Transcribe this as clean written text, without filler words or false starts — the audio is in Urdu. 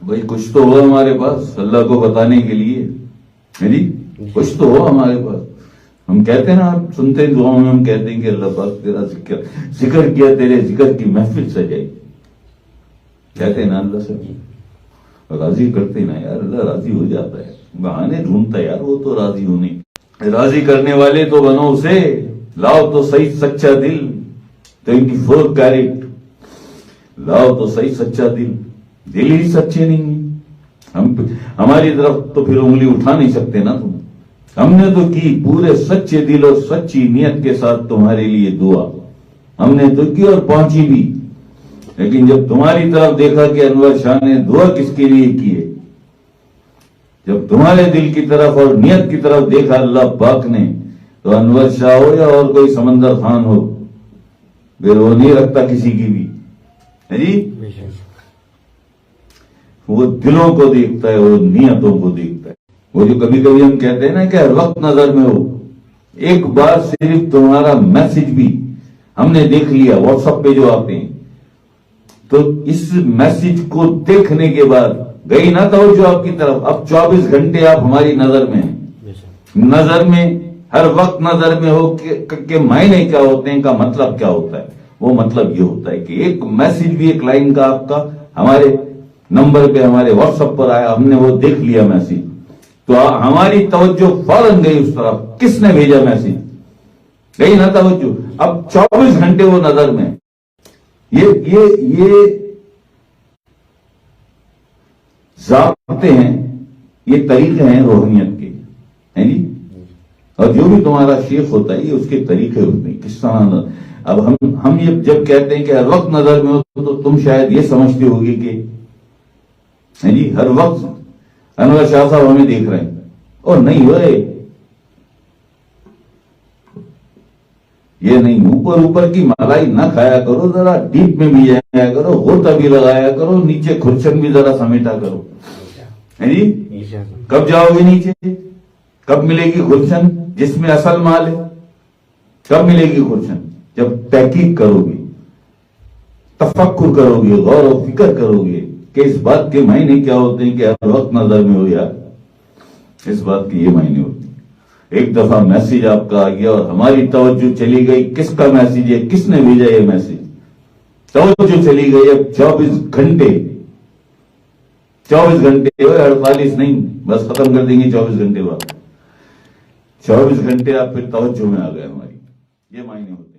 بھائی کچھ تو ہو ہمارے پاس اللہ کو بتانے کے لیے، جی کچھ تو ہو ہمارے پاس. ہم کہتے ہیں نا، آپ سنتے ہیں دعاؤں میں ہم کہتے ہیں کہ اللہ پاک تیرا ذکر کیا، تیرے ذکر کی محفل سجائی، کہتے ہیں نا اللہ سے راضی کرتے نا یار، اللہ راضی ہو جاتا ہے. بہانے ڈھونڈتا ہے یار وہ تو راضی ہونے. راضی کرنے والے تو بنو اسے، لاؤ تو صحیح سچا دل 24 کیرٹ، لاؤ تو صحیح سچا دل. دل ہی سچے نہیں ہیں، ہماری طرف تو پھر انگلی اٹھا نہیں سکتے نا تم. ہم نے تو کی پورے سچے دل اور سچی نیت کے ساتھ تمہارے لیے دعا، ہم نے تو کی اور پہنچی بھی. لیکن جب تمہاری طرف دیکھا کہ انور شاہ نے دعا کس کے لیے کی ہے، جب تمہارے دل کی طرف اور نیت کی طرف دیکھا اللہ پاک نے، تو انور شاہ ہو یا اور کوئی سمندر خان ہو، پھر وہ نہیں رکھتا کسی کی بھی. جی وہ دلوں کو دیکھتا ہے، وہ نیتوں کو دیکھتا ہے. وہ جو کبھی کبھی ہم کہتے ہیں نا کہ ہر وقت نظر میں ہو، ایک بار صرف تمہارا میسج بھی ہم نے دیکھ لیا واٹس ایپ پہ جو آتے ہیں، تو اس میسج کو دیکھنے کے بعد گئی نہ توجہ آپ کی طرف. اب 24 گھنٹے آپ ہماری نظر میں ہیں، نظر میں ہر وقت نظر میں ہو کہ معنی کیا ہوتے ہیں، کا مطلب کیا ہوتا ہے. وہ مطلب یہ ہوتا ہے کہ ایک میسج بھی ایک لائن کا آپ کا ہمارے نمبر پہ ہمارے واٹس ایپ پر آیا، ہم نے وہ دیکھ لیا میسج، تو ہماری توجہ فوراً گئی اس طرف. کس نے بھیجا میسج، گئی نا توجہ. اب 24 گھنٹے وہ نظر میں. یہ ضابطے ہیں، یہ طریقے ہیں روحانیت کے، ہیں جی. اور جو بھی تمہارا شیخ ہوتا ہے یہ اس کے طریقے ہوتے ہیں کس طرح. اب ہم یہ جب کہتے ہیں کہ ہر وقت نظر میں ہو، تو تم شاید یہ سمجھتے ہوگی کہ جی ہر وقت انور شاہ صاحب ہمیں دیکھ رہے ہیں. اور نہیں ہوئے، یہ نہیں. اوپر کی ملائی نہ کھایا کرو، ذرا ڈیپ میں بھی جایا کرو، غوطہ بھی لگایا کرو، نیچے کھرچن بھی ذرا سمیٹا کرو. جی کب جاؤ گے نیچے، کب ملے گی کھرچن جس میں اصل مال ہے؟ کب ملے گی کھرچن؟ جب تحقیق کرو گے، تفکر کرو گے، غور و فکر کرو گے کہ اس بات کے معنی کیا ہوتے ہیں کہ ہر وقت نظر میں ہو. یار اس بات کے یہ معنی ہوتے ہیں. ایک دفعہ میسج آپ کا آ گیا اور ہماری توجہ چلی گئی، کس کا میسج ہے، کس نے بھیجا یہ میسج، توجہ چلی گئی. اب 24 گھنٹے 48 نہیں، بس ختم کر دیں گے 24 گھنٹے بعد. 24 گھنٹے آپ پھر توجہ میں آ گئے ہماری، یہ معنی ہوتے ہیں.